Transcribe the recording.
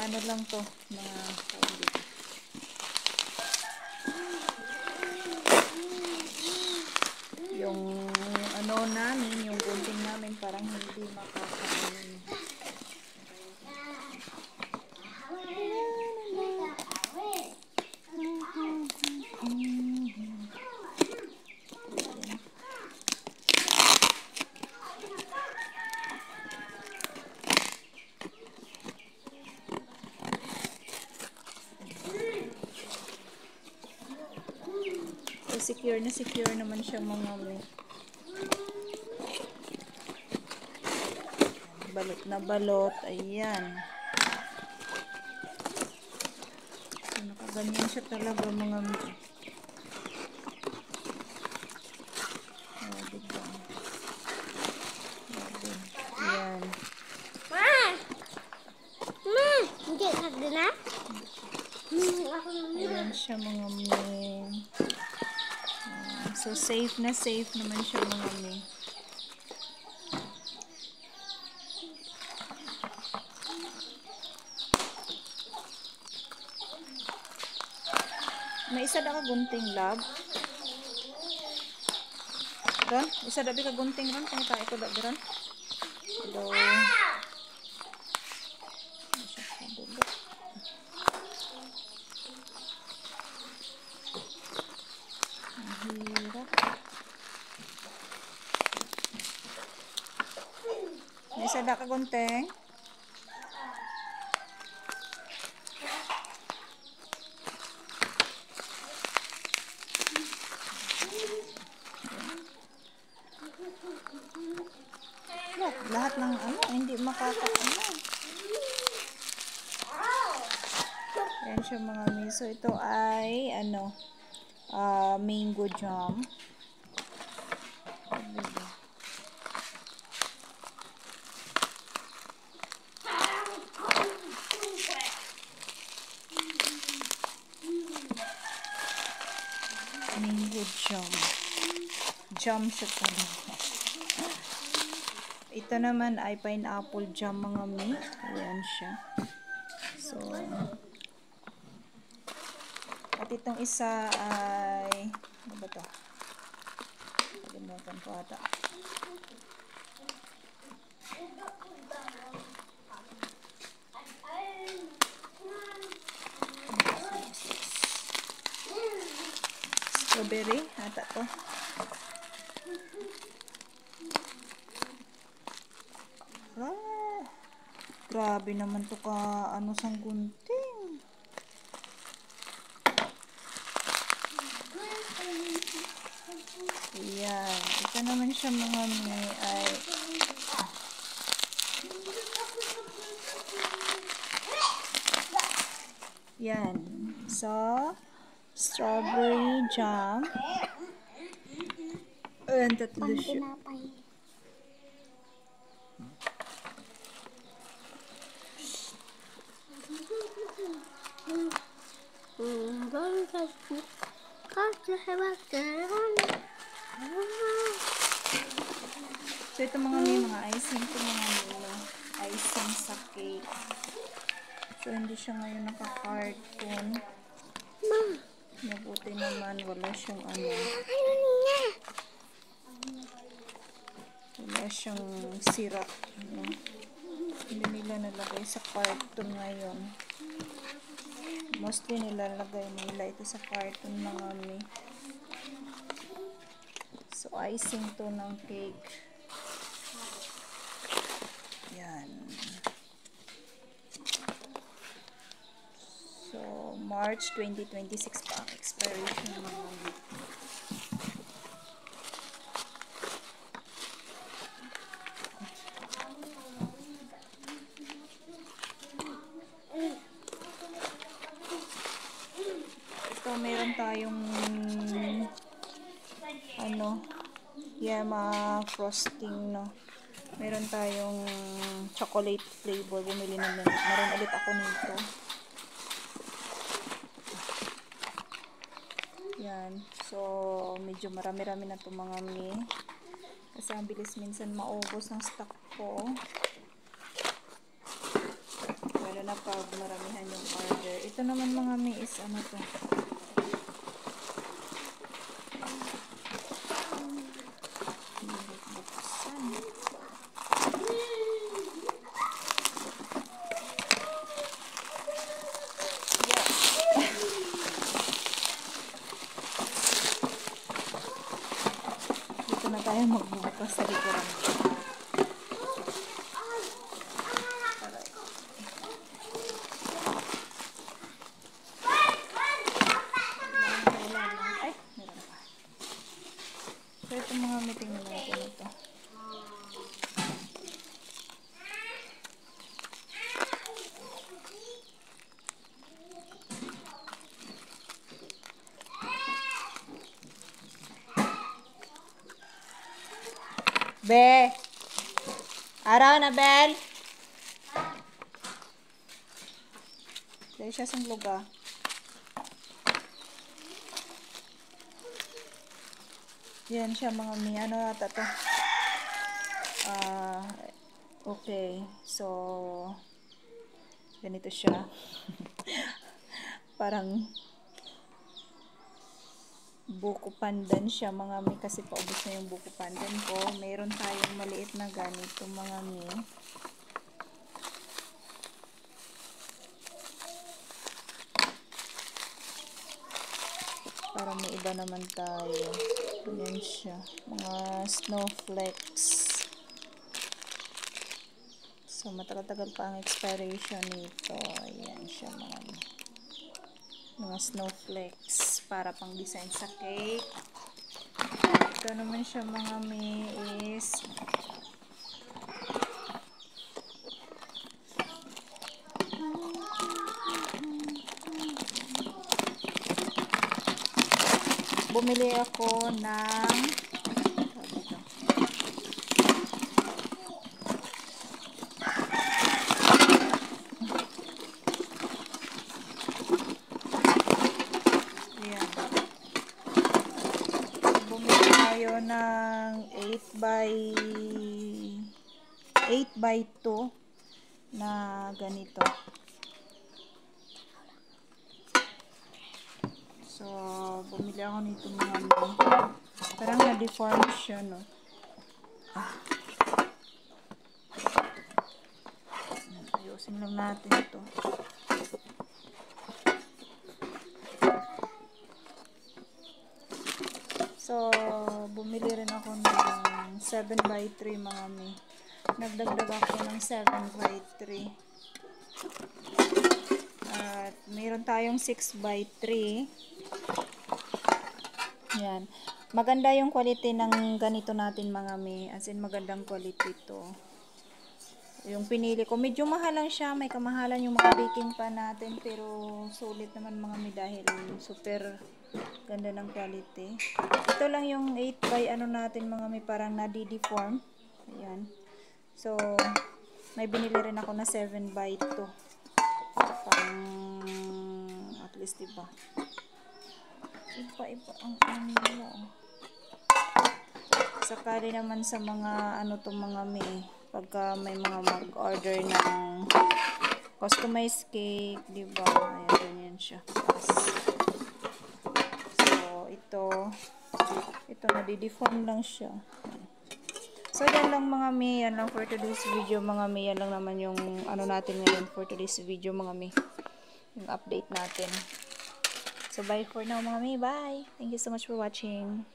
ano lang to, mga yung ano namin, yung gunting namin parang hindi makakain. Secure naman siya mga may. Balot na balot. Ayan. So, nakaganyan siya talaga mga may. Oh, diba? Ayan. Ma! Hindi ka din na? Ayan siya mga may. So, safe naman siya mga may. May isa na ka gunting, love. Ron? Isa na ka gunting, Ron? Kung tayo ko da, Ron? Hello. May isa na ka gunting. Lahat ng ano, hindi makakaano. Ayan siya mga miso. Ito ay, ano, mango jam. Mango jam. Jam siya talaga. Ito naman ay pineapple jam mga mi. Ayan siya. So, at itong isa ay, ano ba ito? Pagalimutan ko ata. Strawberry ata to. Grabe naman to ka ano sang gunting. Ayan. Ito naman siya mga may ay yan. So, strawberry jam. Ayan, tatlo siya. So, ito mga may mga icing. Ito mga may icing sa cake. So, hindi siya ngayon naka-carton. Mabuti naman. Wala siyang ano. Wala siyang syrup. Ano. Hindi nila nalagay sa carton ngayon. Mostly nilalagay nila ito sa carton mga may. So, icing to ng cake. Yan. So, March 2026 pa ang expiration ng mga ito, meron tayong ano, yama frosting, no. Meron tayong chocolate flavor. Bumili na rin ulit ako nito. Yan. So, medyo marami-rami na ito mga mi. Kasi ang bilis minsan maubos ng stock ko. Lalo na pag maramihan yung order. Ito naman mga mi is ano to. Dito na tayo magbubukas sa likuran. So, ito mga meeting na natin ito. Be! Araw na, Bel! Dahil siya sa lugar. Yan siya mga mi. Ano nata to? Okay. So, ganito siya. Parang buko pandan siya mga mi. Kasi paubos na yung buko pandan ko. Mayroon tayong maliit na ganito mga mi. Para may iba naman tayo. Yan siya. Mga snowflakes. So, matagal-tagal pa ang expiration nito. Ayan siya mga snowflakes. Para pang design sa cake. Ito naman siya mga may is bumili ako ng ayan. Bumili tayo ng 8x2 na ganito. So, bumili ako nito mga parang na-deform siya, no? Ayusin lang natin ito. So, bumili rin ako ng 7x3 mga mi. Nagdagdag ako ng 7x3. At mayroon tayong 6x3. Yan. Maganda yung quality ng ganito natin mga mi. As in, magandang quality to. Yung pinili ko, medyo mahal lang siya. May kamahalan yung mga baking pan natin. Pero, sulit naman mga mi dahil super ganda ng quality. Ito lang yung 8x ano natin mga mi. Parang nadi-deform. Ayan. So, may binili rin ako na 7x2. Parang, at least diba? Iba-iba ang ano nila. Sakali naman sa mga ano to mga may pagka may mga mag-order ng customized cake, diba? Ayan, ganyan siya. So, ito nadi-deform lang siya. So, yan lang mga may, yan lang for today's video mga may, yan lang naman yung ano natin ngayon for today's video mga may, yung update natin. So, bye for now mga may, bye! Thank you so much for watching.